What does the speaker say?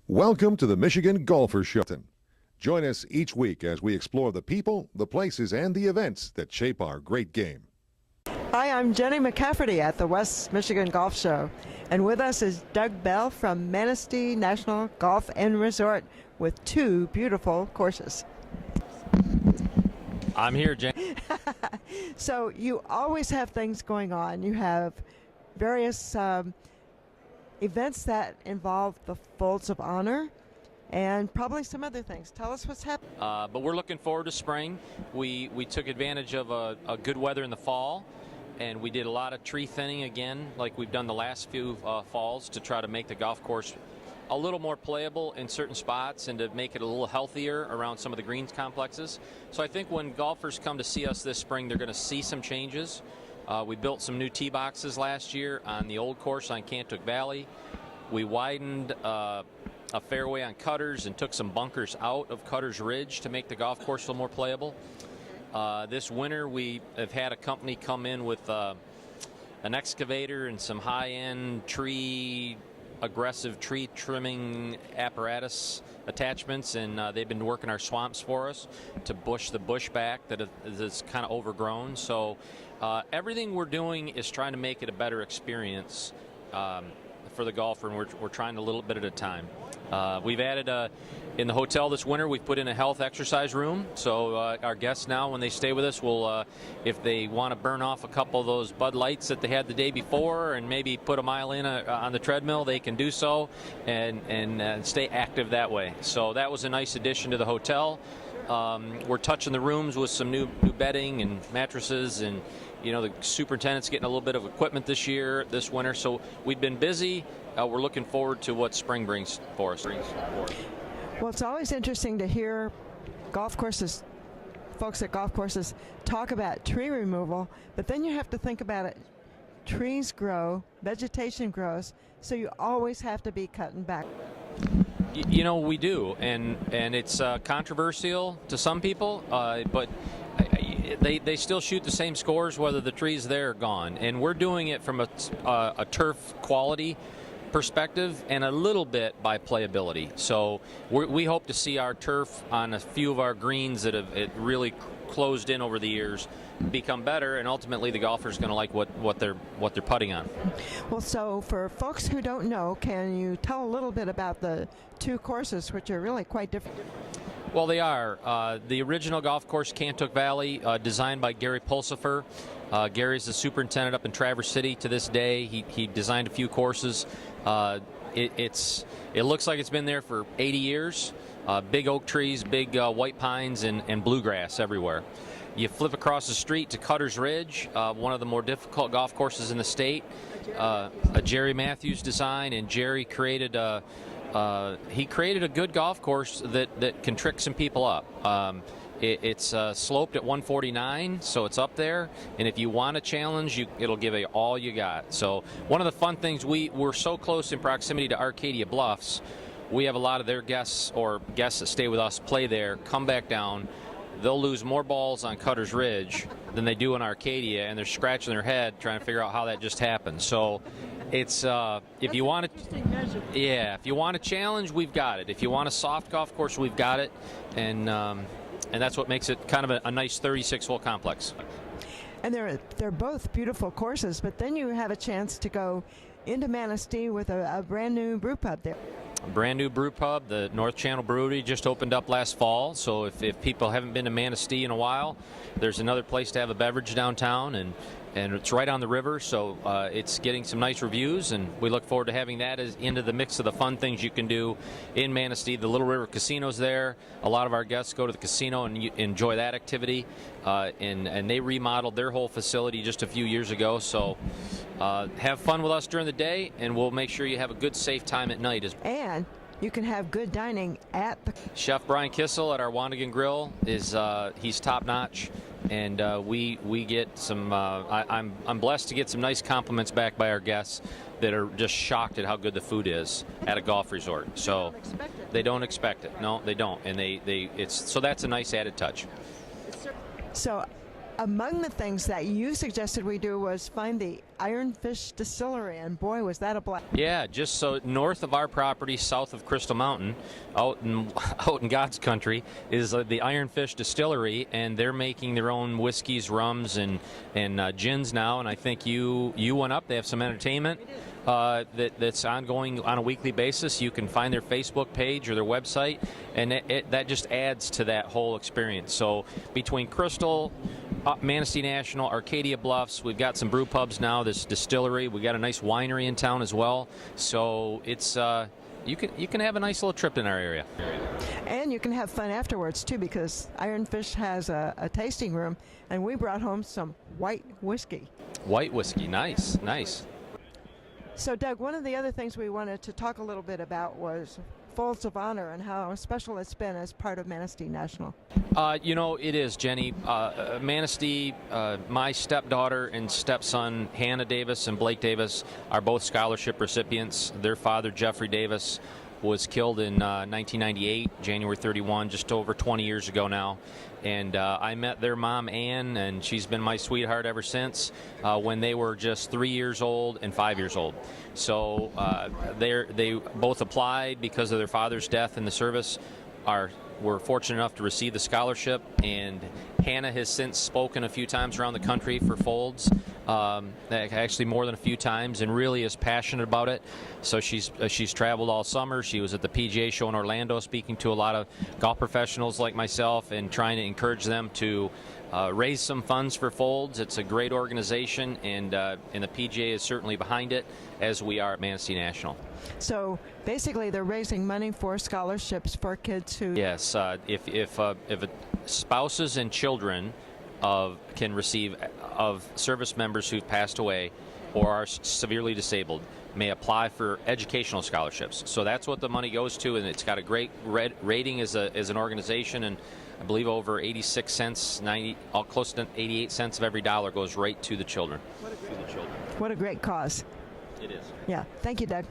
Welcome to the Michigan Golfer Show. Join us each week as we explore the people, the places, and the events that shape our great game. Hi, I'm Jenny McCafferty at the West Michigan Golf Show, and with us is Doug Bell from Manistee National Golf and Resort with two beautiful courses. I'm here, Jenny. So you always have things going on. You have various events that involve the Folds of Honor and probably some other things. Tell us what's happening. But we're looking forward to spring. We took advantage of a good weather in the fall, and we did a lot of tree thinning again, like we've done the last few falls, to try to make the golf course a little more playable in certain spots and to make it a little healthier around some of the greens complexes. So I think when golfers come to see us this spring, they're going to see some changes. We built some new tee boxes last year on the old course on Cantook Valley. We widened a fairway on Cutters and took some bunkers out of Cutters Ridge to make the golf course a little more playable. This winter we have had a company come in with an excavator and some high-end aggressive tree trimming apparatus attachments, and they've been working our swamps for us to bush the bush back that is kind of overgrown. So everything we're doing is trying to make it a better experience for the golfer, and we're trying a little bit at a time. We've added in the hotel this winter, we've put in a health exercise room, so our guests now, when they stay with us, will, if they want to burn off a couple of those Bud Lights that they had the day before and maybe put a mile in on the treadmill, they can do so and stay active that way. So that was a nice addition to the hotel. We're touching the rooms with some new bedding and mattresses, and the superintendent's getting a little bit of equipment this winter. So we've been busy. We're looking forward to what spring brings for us. Well, it's always interesting to hear folks at golf courses talk about tree removal, but then you have to think about it. Trees grow, vegetation grows, so you always have to be cutting back. We do, and it's controversial to some people, but they still shoot the same scores whether the tree's there or gone. And we're doing it from a turf quality perspective and a little bit by playability. So we hope to see our turf on a few of our greens that have really closed in over the years become better, and ultimately the golfer's going to like what they're putting on. Well, so for folks who don't know, can you tell a little bit about the two courses, which are really quite different? Well, they are. The original golf course, Cantook Valley, designed by Gary Pulsifer. Gary's the superintendent up in Traverse City to this day. He designed a few courses. It looks like it's been there for 80 years. Big oak trees, big white pines, and bluegrass everywhere. You flip across the street to Cutters Ridge, one of the more difficult golf courses in the state. A Jerry Matthews design, and Jerry created a good golf course that can trick some people up. It's sloped at 149, so it's up there, and if you want a challenge, it'll give you all you got. So one of the fun things, we're so close in proximity to Arcadia Bluffs, we have a lot of their guests or guests that stay with us play there, come back down. They'll lose more balls on Cutters Ridge than they do in Arcadia, and they're scratching their head trying to figure out how that just happened. So it's if you want a challenge, we've got it. If you want a soft golf course, we've got it, and that's what makes it kind of a nice 36-hole complex. And they're both beautiful courses, but then you have a chance to go into Manistee with a brand new brew pub there. A brand new brew pub. The North Channel Brewery just opened up last fall, so if people haven't been to Manistee in a while, there's another place to have a beverage downtown, and it's right on the river, so it's getting some nice reviews, and we look forward to having that into the mix of the fun things you can do in Manistee. The Little River Casino's there. A lot of our guests go to the casino and enjoy that activity, and they remodeled their whole facility just a few years ago, so have fun with us during the day, and we'll make sure you have a good, safe time at night. And you can have good dining at the... Chef Brian Kissel at our Wandigan Grill he's top notch, and we get some. I'm blessed to get some nice compliments back by our guests that are just shocked at how good the food is at a golf resort. So they don't expect it. No, they don't, and so that's a nice added touch. So Among the things that you suggested we do was find the Ironfish Distillery, and boy, was that a blast. Yeah, just so north of our property, south of Crystal Mountain, out in God's country, is the Ironfish Distillery, and they're making their own whiskeys, rums, and gins now. And I think you went up. They have some entertainment that's ongoing on a weekly basis. You can find their Facebook page or their website, and that just adds to that whole experience. So between Crystal, Manistee National, Arcadia Bluffs, we've got some brew pubs now, this distillery, we got a nice winery in town as well, so it's you can have a nice little trip in our area. And you can have fun afterwards too, because Ironfish has a tasting room, and we brought home some white whiskey. White whiskey, nice. So Doug, one of the other things we wanted to talk a little bit about was Folds of Honor and how special it's been as part of Manistee National. It is, Jenny. Manistee, my stepdaughter and stepson, Hannah Davis and Blake Davis, are both scholarship recipients. Their father, Jeffrey Davis, was killed in 1998, January 31, just over 20 years ago now. And I met their mom, Ann, and she's been my sweetheart ever since, when they were just 3 years old and 5 years old. So they both applied because of their father's death in the service, were fortunate enough to receive the scholarship, and Hannah has since spoken a few times around the country for Folds, actually more than a few times, and really is passionate about it. So she's traveled all summer. She was at the PGA show in Orlando speaking to a lot of golf professionals like myself and trying to encourage them to raise some funds for Folds. It's a great organization, and the PGA is certainly behind it, as we are at Manistee National. So basically, they're raising money for scholarships for kids who. Yes, if spouses and children can receive of service members who've passed away or are severely disabled may apply for educational scholarships. So that's what the money goes to, and it's got a great rating as an organization, and I believe over 86 cents, close to 88 cents of every dollar goes right to the children. What a great cause. It is. Yeah. Thank you, Doug.